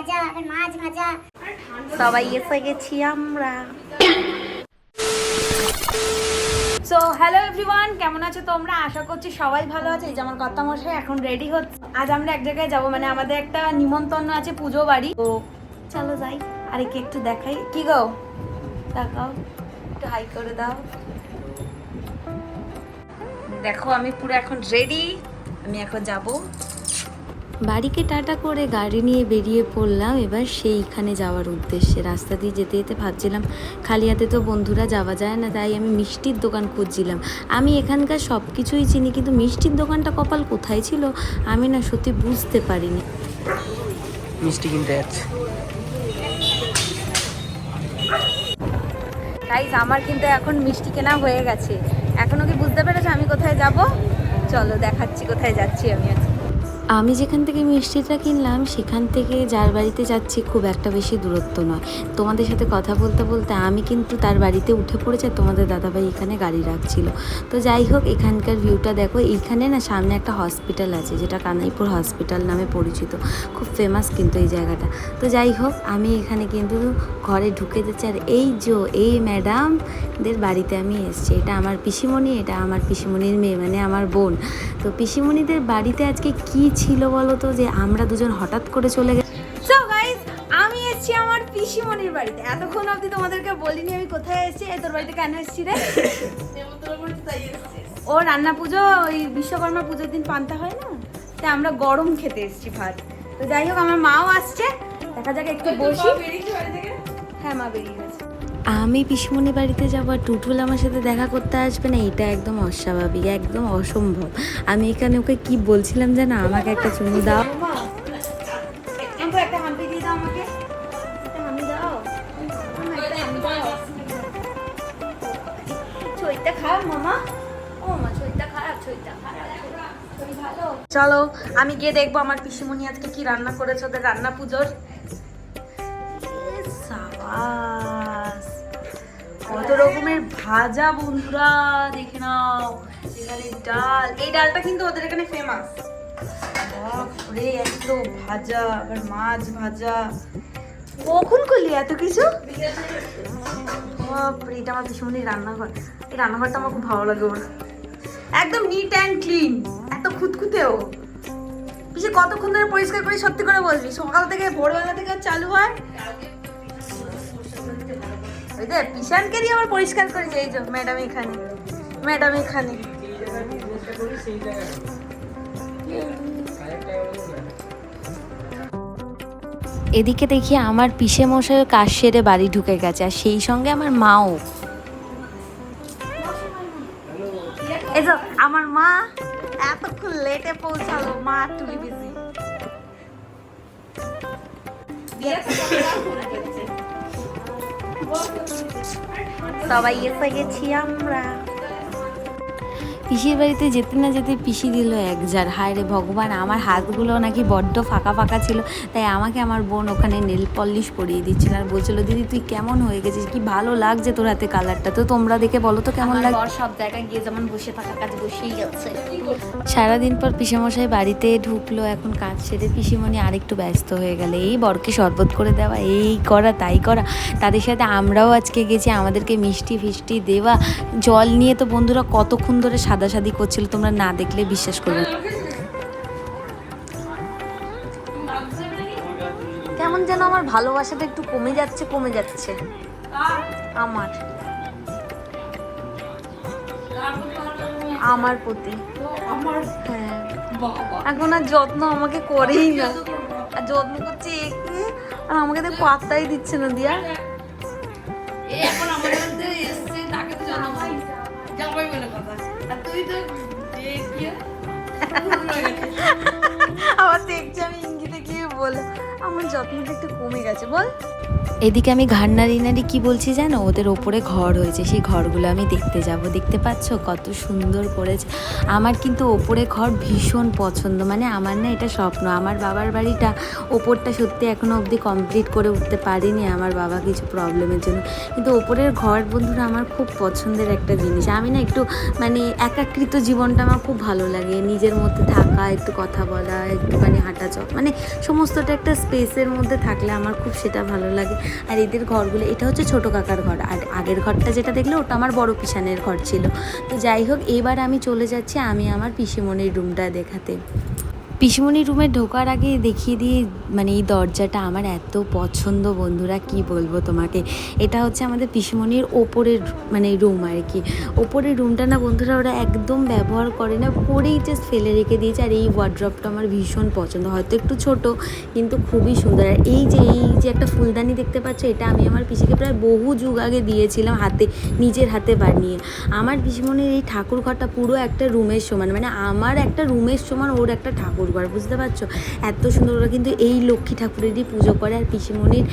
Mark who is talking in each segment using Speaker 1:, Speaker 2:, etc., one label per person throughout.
Speaker 1: ভাজা আর মাছ ভাজা।
Speaker 2: সবাই এসে গেছি আমরা। সো হ্যালো এভরিওয়ান, কেমন আছো তোমরা? আশা করছি সবাই ভালো আছে। এই যে আমার কর্তামশাই এখন রেডি হচ্ছে। আজ আমরা এক জায়গায় যাবো, মানে আমাদের একটা নিমন্ত্রণ আছে, পুজো বাড়ি। তো চলো যাই। আর একে একটু দেখাই। কি গো, দেখাও, একটু হাই করে দাও। দেখো আমি পুরো এখন রেডি, আমি এখন যাবো।
Speaker 3: বাড়িকে টাটা করে গাড়ি নিয়ে বেরিয়ে পড়লাম এবার সেইখানে যাওয়ার উদ্দেশ্যে। রাস্তা দিয়ে যেতে যেতে ভাবছিলাম খালি হাতে তো বন্ধুরা যাওয়া যায় না, তাই আমি মিষ্টির দোকান খুঁজছিলাম। আমি এখানকার সব কিছুই চিনি, কিন্তু মিষ্টির দোকানটা কপাল কোথায় ছিল আমি না সত্যি বুঝতে পারিনি।
Speaker 2: মিষ্টি কিনতে যাচ্ছে গাইস, আমার কিন্তু এখন মিষ্টি কেনা হয়ে গেছে। এখনো কি বুঝতে পেরেছো আমি কোথায় যাব? চলো দেখাচ্ছি কোথায় যাচ্ছি আমি আজকে।
Speaker 3: আমি যেখান থেকে মিষ্টিটা কিনলাম সেখান থেকে যার বাড়িতে যাচ্ছি খুব একটা বেশি দূরত্ব নয়। তোমাদের সাথে কথা বলতে বলতে আমি কিন্তু তার বাড়িতে উঠে পড়েছি, তোমাদের দাদাভাই এখানে গাড়ি রাখছিল। তো যাই হোক, এখানকার ভিউটা দেখো। এইখানে না সামনে একটা হসপিটাল আছে, যেটা কানাইপুর হসপিটাল নামে পরিচিত, খুব ফেমাস কিন্তু এই জায়গাটা। তো যাই হোক, আমি এখানে কিন্তু ঘরে ঢুকে যাচ্ছি। আর এই ম্যাডামদের বাড়িতে আমি এসেছি। এটা আমার পিসিমণি, এটা আমার পিসিমণির মেয়ে, মানে আমার বোন। তো পিসিমণিদের বাড়িতে আজকে কি ছিল বলো তো, যে আমরা দুজন হঠাৎ করে চলে গেছি।
Speaker 2: সো গাইস, আমি এসেছি আমার পিসিমণির বাড়িতে। এতক্ষণ অবধি তোমাদেরকে বলিনি আমি কোথায় এসেছি। তোর বাড়িতে কেন এসেছি রে? ও রান্না পুজো, ওই বিশ্বকর্মা পুজোর দিন পান্তা হয় না, তাই আমরা গরম খেতে এসেছি ভাত। তো যাই হোক, আমার মাও আসছে, দেখা যাক একটু বসি। হ্যাঁ, মা বেরিয়ে গেছে।
Speaker 3: আমি পিসিমণির বাড়িতে যাবো আর টুটুল আমার সাথে দেখা করতে আসবে না, এটা একদম অস্বাভাবিক, একদম অসম্ভব। আমি এখানে ওকে কি বলছিলাম জানো, আমাকে একটা চুমু দাও।
Speaker 2: একটা হাম্পি দিয়ে দাও আমাকে, একটা হামি দাও, একটা হামি দাও। ছইটা খাও মামা। ও মা, ছইটা খারাপ, ছইটা খারাপ, ছই ভালো। চলো আমি গিয়ে দেখবো আমার পিসিমণি আজকে কি রান্না করেছে ওদের রান্না পুজোর। সাবাস, কত রকমের ভাজা বন্ধুরা, দেখে নাও। এখানে ডাল, এই ডালটা কিন্তু ওদের এখানে ফেমাস। বাপরে, এত ভাজা, আবার মাছ ভাজা। কখন করলি এত কিছু? বাপরে, এটা আমার পিসিমণির রান্নাঘর। এই রান্নাঘরটা আমার খুব ভালো লাগে ওর। একদম নিট অ্যান্ড ক্লিন, এত খুঁতখুঁতেও। পিসি কতক্ষণ ধরে পরিষ্কার করি সত্যি করে বলবি? সকাল থেকে, ভোরবেলা থেকে চালু হয়। ওই যে পিসানকে দিয়ে আবার পরিষ্কার করেছে। এই যে ম্যাডাম এখানে, ম্যাডাম এখানে।
Speaker 3: এদিকে দেখি আমার পিসে মশাই কাজ সেরে বাড়ি ঢুকে গেছে, আর সেই সঙ্গে আমার মাও।
Speaker 2: এই যে আমার মা এতক্ষণ লেটে পৌঁছালো, মা টুলি বিজি। সবাই এসে গেছি আমরা।
Speaker 3: পিসির বাড়িতে যেতে না যেতে পিসি দিল এক জার। হায় রে ভগবান, আমার হাতগুলো নাকি বড্ড ফাঁকা ফাঁকা ছিল, তাই আমাকে আমার বোন ওখানে নেল পলিশ পরিয়ে দিচ্ছিল আর বলছিল, দিদি তুই কেমন হয়ে গেছিস, কি ভালো লাগছে তোর হাতে কালারটা। তো তোমরা দেখে বলো তো কেমন লাগে।
Speaker 2: সব জায়গায় গিয়ে যেমন বসে থাকা কাজ বসেই যাচ্ছে।
Speaker 3: সারাদিন পর পিসেমশাই বাড়িতে ঢুকলো, এখন কাজ সেরে পিসিমণি আরেকটু ব্যস্ত হয়ে গেল, এই বরকে শরবত করে দেওয়া, এই করা তাই করা। তাদের সাথে আমরাও আজকে গেছি, আমাদেরকে মিষ্টি ফিষ্টি দেওয়া। জল নিয়ে তো বন্ধুরা কতক্ষণ ধরে সাদাসাদি করছিল, তোমরা না দেখলে বিশ্বাস করবে।
Speaker 2: কেমন যেন আমার ভালোবাসাটা একটু কমে যাচ্ছে আমার আমার প্রতি। হ্যাঁ, এখন আর যত্ন আমাকে করেই না, আর যত্ন করছে একটু, আর আমাকে তো পাত্তাই দিচ্ছে না দিয়া। আবার দেখছি আমি ইঙ্গিতে কি বলে, আমার যত্নটা একটু কমে গেছে বল।
Speaker 3: এদিকে আমি ঘাড় নাড়ি নাড়ি কী বলছি জানো, ওদের ওপরে ঘর হয়েছে, সেই ঘরগুলো আমি দেখতে যাব। দেখতে পাচ্ছ কত সুন্দর করেছে। আমার কিন্তু ওপরে ঘর ভীষণ পছন্দ, মানে আমার না এটা স্বপ্ন। আমার বাবার বাড়িটা ওপরটা সত্যি এখনও অবধি কমপ্লিট করে উঠতে পারিনি আমার বাবা কিছু প্রবলেমের জন্য, কিন্তু ওপরের ঘর বন্ধুরা আমার খুব পছন্দের একটা জিনিস। আমি না একটু মানে একাকৃত জীবনটা আমার খুব ভালো লাগে, নিজের মধ্যে থাকা, একটু কথা বলা, একটুখানি হাঁটা মানে সমস্তটা একটা স্পেসের মধ্যে থাকলে আমার খুব সেটা ভালো লাগে। আর এদের ঘরগুলো, এটা হচ্ছে ছোটো কাকার ঘর, আর আগের ঘরটা যেটা দেখলে ওটা আমার বড় পিসানের ঘর ছিল। তো যাই হোক, এবার আমি চলে যাচ্ছি আমি আমার পিসিমণির রুমটা দেখাতে। পিসিমণির রুমে ঢোকার আগে দেখিয়ে দিয়ে, মানে এই দরজাটা আমার এত পছন্দ বন্ধুরা, কি বলবো তোমাকে। এটা হচ্ছে আমাদের পিসিমণির ওপরের মানে রুম আর কি। ওপরের রুমটা না বন্ধুরা ওরা একদম ব্যবহার করে না, করেই জাস্ট ফেলে রেখে দিয়েছে। আর এই ওয়ার্ড্রপটা আমার ভীষণ পছন্দ, হয়তো একটু ছোট কিন্তু খুবই সুন্দর। আর এই যে একটা ফুলদানি দেখতে পাচ্ছ, এটা আমি আমার পিসিকে প্রায় বহু যুগ আগে দিয়েছিলাম হাতে, নিজের হাতে বানিয়ে। আমার পিসিমণির এই ঠাকুর ঘরটা পুরো একটা রুমের সমান, মানে আমার একটা রুমের সমান ওর একটা ঠাকুর ঘর, বুঝতে পারছো? এত সুন্দর। ওরা কিন্তু এই লক্ষ্মী ঠাকুরেরই পুজো করে। আর পিসিমণির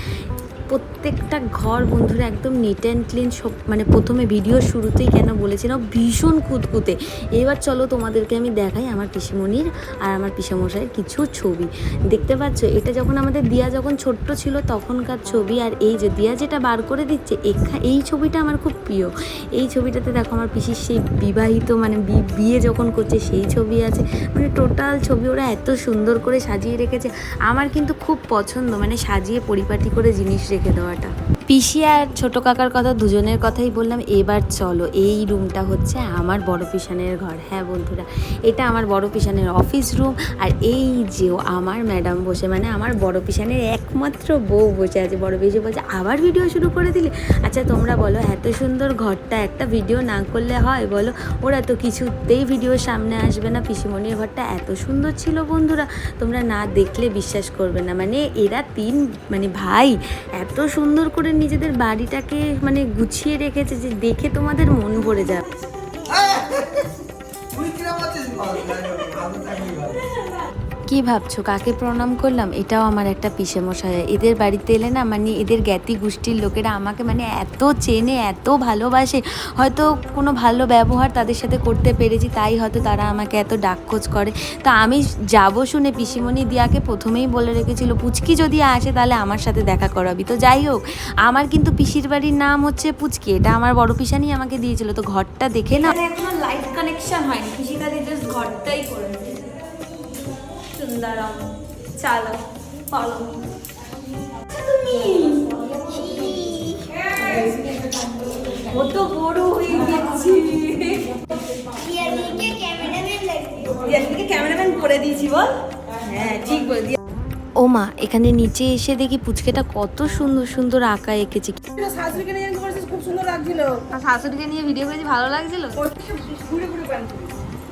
Speaker 3: প্রত্যেকটা ঘর বন্ধুরা একদম নিট অ্যান্ড ক্লিন। সব মানে প্রথমে ভিডিওর শুরুতেই কেন বলেছিলাম ভীষণ খুঁতখুঁতে। এবার চলো তোমাদেরকে আমি দেখাই আমার পিসিমণির আর আমার পিসামশাইয়ের কিছু ছবি। দেখতে পাচ্ছ, এটা যখন আমাদের দিয়া যখন ছোট্ট ছিল তখনকার ছবি। আর এই যে দিয়া যেটা বার করে দিচ্ছে, এই ছবিটা আমার খুব প্রিয়। এই ছবিটাতে দেখো আমার পিসির সেই বিবাহিত মানে বিয়ে যখন করছে সেই ছবি আছে। মানে টোটাল ছবি ওরা এত সুন্দর করে সাজিয়ে রেখেছে, আমার কিন্তু খুব পছন্দ, মানে সাজিয়ে পরিপাটি করে জিনিস রেখে দেওয়াটা। পিসি আর ছোটো কাকার কথা দুজনের কথাই বললাম। এবার চলো, এই রুমটা হচ্ছে আমার বড় পিসানের ঘর। হ্যাঁ বন্ধুরা, এটা আমার বড় পিসানের অফিস রুম। আর এই যে আমার ম্যাডাম বসে, মানে আমার বড় পিসানের একমাত্র বউ বসে আছে। বড় পিসি বলছে আবার ভিডিও শুরু করে দিলে। আচ্ছা তোমরা বলো, এত সুন্দর ঘরটা একটা ভিডিও না করলে হয় বলো? ওরা তো কিছুতেই ভিডিওর সামনে আসবে না। পিসিমণির ঘরটা এত সুন্দর ছিল বন্ধুরা, তোমরা না দেখলে বিশ্বাস করবে না। মানে এরা মানে ভাই এত সুন্দর করে নিজেদের বাড়িটাকে মানে গুছিয়ে রেখেছে যে দেখে তোমাদের মন ভরে যাবে। কি ভাবছো কাকে প্রণাম করলাম? এটাও আমার একটা পিসেমশাই। এদের বাড়িতে এলে না মানে এদের জ্ঞাতি গোষ্ঠীর লোকেরা আমাকে মানে এত চেনে, এত ভালোবাসে। হয়তো কোনো ভালো ব্যবহার তাদের সাথে করতে পেরেছি, তাই হয়তো তারা আমাকে এত ডাকখোঁজ করে। তো আমি যাব শুনে পিসিমণি দিয়াকে প্রথমেই বলে রেখেছিল পুচকি যদি আসে তাহলে আমার সাথে দেখা করাবি। তো যাই হোক, আমার কিন্তু পিসির বাড়ির নাম হচ্ছে পুচকি, এটা আমার বড় পিসানি আমাকে দিয়েছিল। তো ঘরটা দেখে না,
Speaker 2: এখনো লাইট কানেকশন হয়নি, কৃষিকাজে জাস্ট ঘরটাই করে সুন্দর। চালো ফলো তুমি, কত বড় হয়ে গেছি। ক্যামেরাম্যান করে দিয়েছি বল। হ্যাঁ ঠিক বল।
Speaker 3: ও মা, এখানে নিচে এসে দেখি পুচকেটা কত সুন্দর সুন্দর আঁকা এঁকেছে।
Speaker 2: শাশুড়িকে নিয়ে খুব সুন্দর লাগছিল। শাশুড়িকে নিয়ে ভিডিও করেছি, ভালো লাগছিল।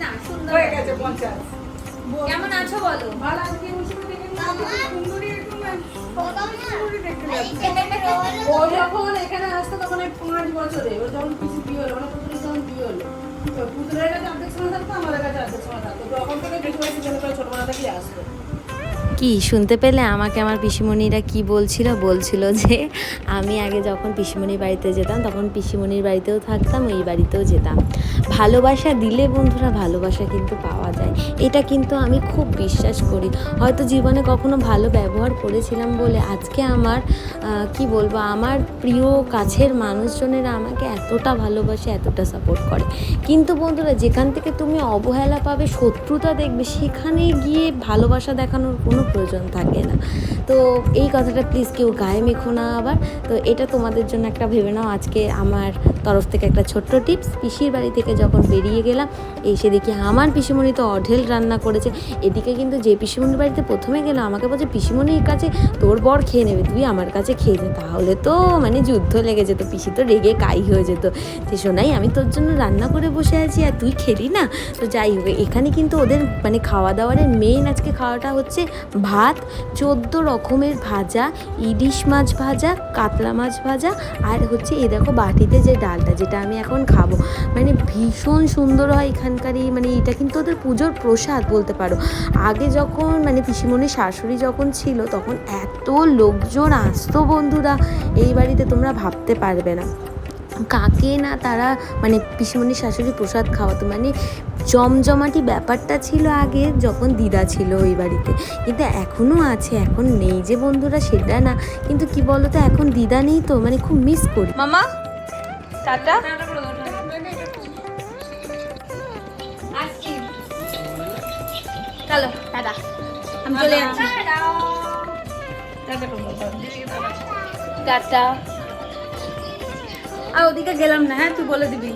Speaker 2: না সুন্দর হয়ে গেছে। 50 কেমন আছো বলো? ভালো আছি। ও যখন এখানে আসতো তখন 5 বছরে, ও যখন পিসি বিয়ে হলো, মানে পুতুলের যখন বিয়ে হলো, তো পুতুলের কাছে অর্ধেক সময় থাকতো, আমাদের কাছে অর্ধেক সময় থাকতো। তখন থেকে বেশি বেশি ছোটবেলা থেকেই আসতো।
Speaker 3: কি শুনতে পেলে আমাকে আমার পিসিমণিরা কি বলছিল যে আমি আগে যখন পিসিমণির বাড়িতে যেতাম তখন পিসিমণির বাড়িতেও থাকতাম, এই বাড়িতেও যেতাম। ভালোবাসা দিলে বন্ধুরা ভালোবাসা কিন্তু পাওয়া যায়, এটা কিন্তু আমি খুব বিশ্বাস করি। হয়তো জীবনে কখনো ভালো ব্যবহার করেছিলাম বলে আজকে আমার কি বলবো, আমার প্রিয় কাছের মানুষজনেরা আমাকে এতটা ভালোবাসে, এতটা সাপোর্ট করে। কিন্তু বন্ধুরা যেখান থেকে তুমি অবহেলা পাবে, শত্রুতা দেখবে, সেখানে গিয়ে ভালোবাসা দেখানোর কোনো প্রয়োজন থাকে না। তো এই কথাটা প্লিজ কেউ গায়ে মেখো না আবার। তো এটা তোমাদের জন্য একটা ভেবে নাও, আজকে আমার তরফ থেকে একটা ছোট্ট টিপস। পিসির বাড়ি থেকে যখন বেরিয়ে গেলাম, এসে দেখি আমার পিসিমণি তো অঢেল রান্না করেছে। এদিকে কিন্তু যে পিসিমণির বাড়িতে প্রথমে গেলাম আমাকে বলছে পিসিমণির কাছে তোর বর খেয়ে নেবে, তুই আমার কাছে খেয়ে নে। তাহলে তো মানে যুদ্ধ লেগে যেত, পিসি তো রেগে কাই হয়ে যেত যে শোনাই আমি তোর জন্য রান্না করে বসে আছি আর তুই খেলি না। তো যাই হোক, এখানে কিন্তু ওদের মানে খাওয়া দাওয়ারের মেইন আজকে খাওয়াটা হচ্ছে ভাত, 14 রকমের ভাজা, ইলিশ মাছ ভাজা, কাতলা মাছ ভাজা, আর হচ্ছে এ দেখো বাটিতে যে ডালটা, যেটা আমি এখন খাবো। মানে ভীষণ সুন্দর হয় এখানকারই, মানে এটা কিন্তু ওদের পুজোর প্রসাদ বলতে পারো। আগে যখন মানে পিসিমণির শাশুড়ি যখন ছিল তখন এত লোকজন আসতো বন্ধুরা এই বাড়িতে, তোমরা ভাবতে পারবে না কাকে না তারা মানে পিসিমণির শাশুড়ি প্রসাদ খাওয়াতো। মানে জমজমাটি ব্যাপারটা ছিল আগে যখন দিদা ছিল ওই বাড়িতে, কিন্তু এখনও আছে, এখন নেই যে বন্ধুরা সেটা না, কিন্তু কি বলতো এখন দিদা নেই তো মানে খুব মিস করি।
Speaker 2: মামা টাটা। চলো টাটা, আমি চলে যাচ্ছি। টাটা। আর ওদিকে গেলাম না, হ্যাঁ তুই বলে দিবি।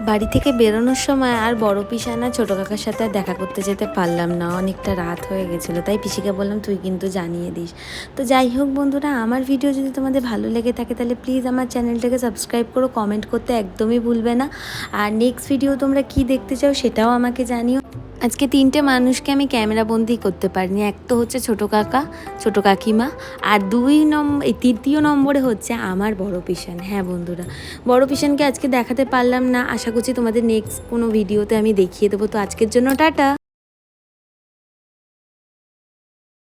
Speaker 3: বাড়ি থেকে বেরোনোর সময় আর বড় পিসানা ছোটো কাকার সাথে আর দেখা করতে যেতে পারলাম না, অনেকটা রাত হয়ে গেছিলো, তাই পিসিকে বললাম তুই কিন্তু জানিয়ে দিস। তো যাই হোক বন্ধুরা, আমার ভিডিও যদি তোমাদের ভালো লেগে থাকে তাহলে প্লিজ আমার চ্যানেলটাকে সাবস্ক্রাইব করো, কমেন্ট করতে একদমই ভুলবে না। আর নেক্সট ভিডিও তোমরা কি দেখতে চাও সেটাও আমাকে জানিও। আজকে 3টে মানুষকে আমি ক্যামেরাবন্দি করতে পারিনি, এক তো হচ্ছে ছোটো কাকা, ছোটো কাকিমা, আর 3য় নম্বরে হচ্ছে আমার বড় পিসান। হ্যাঁ বন্ধুরা, বড় পিসানকে আজকে দেখাতে পারলাম না, আশা করছি তোমাদের নেক্সট কোনো ভিডিওতে আমি দেখিয়ে দেবো। তো আজকের জন্য টাটা।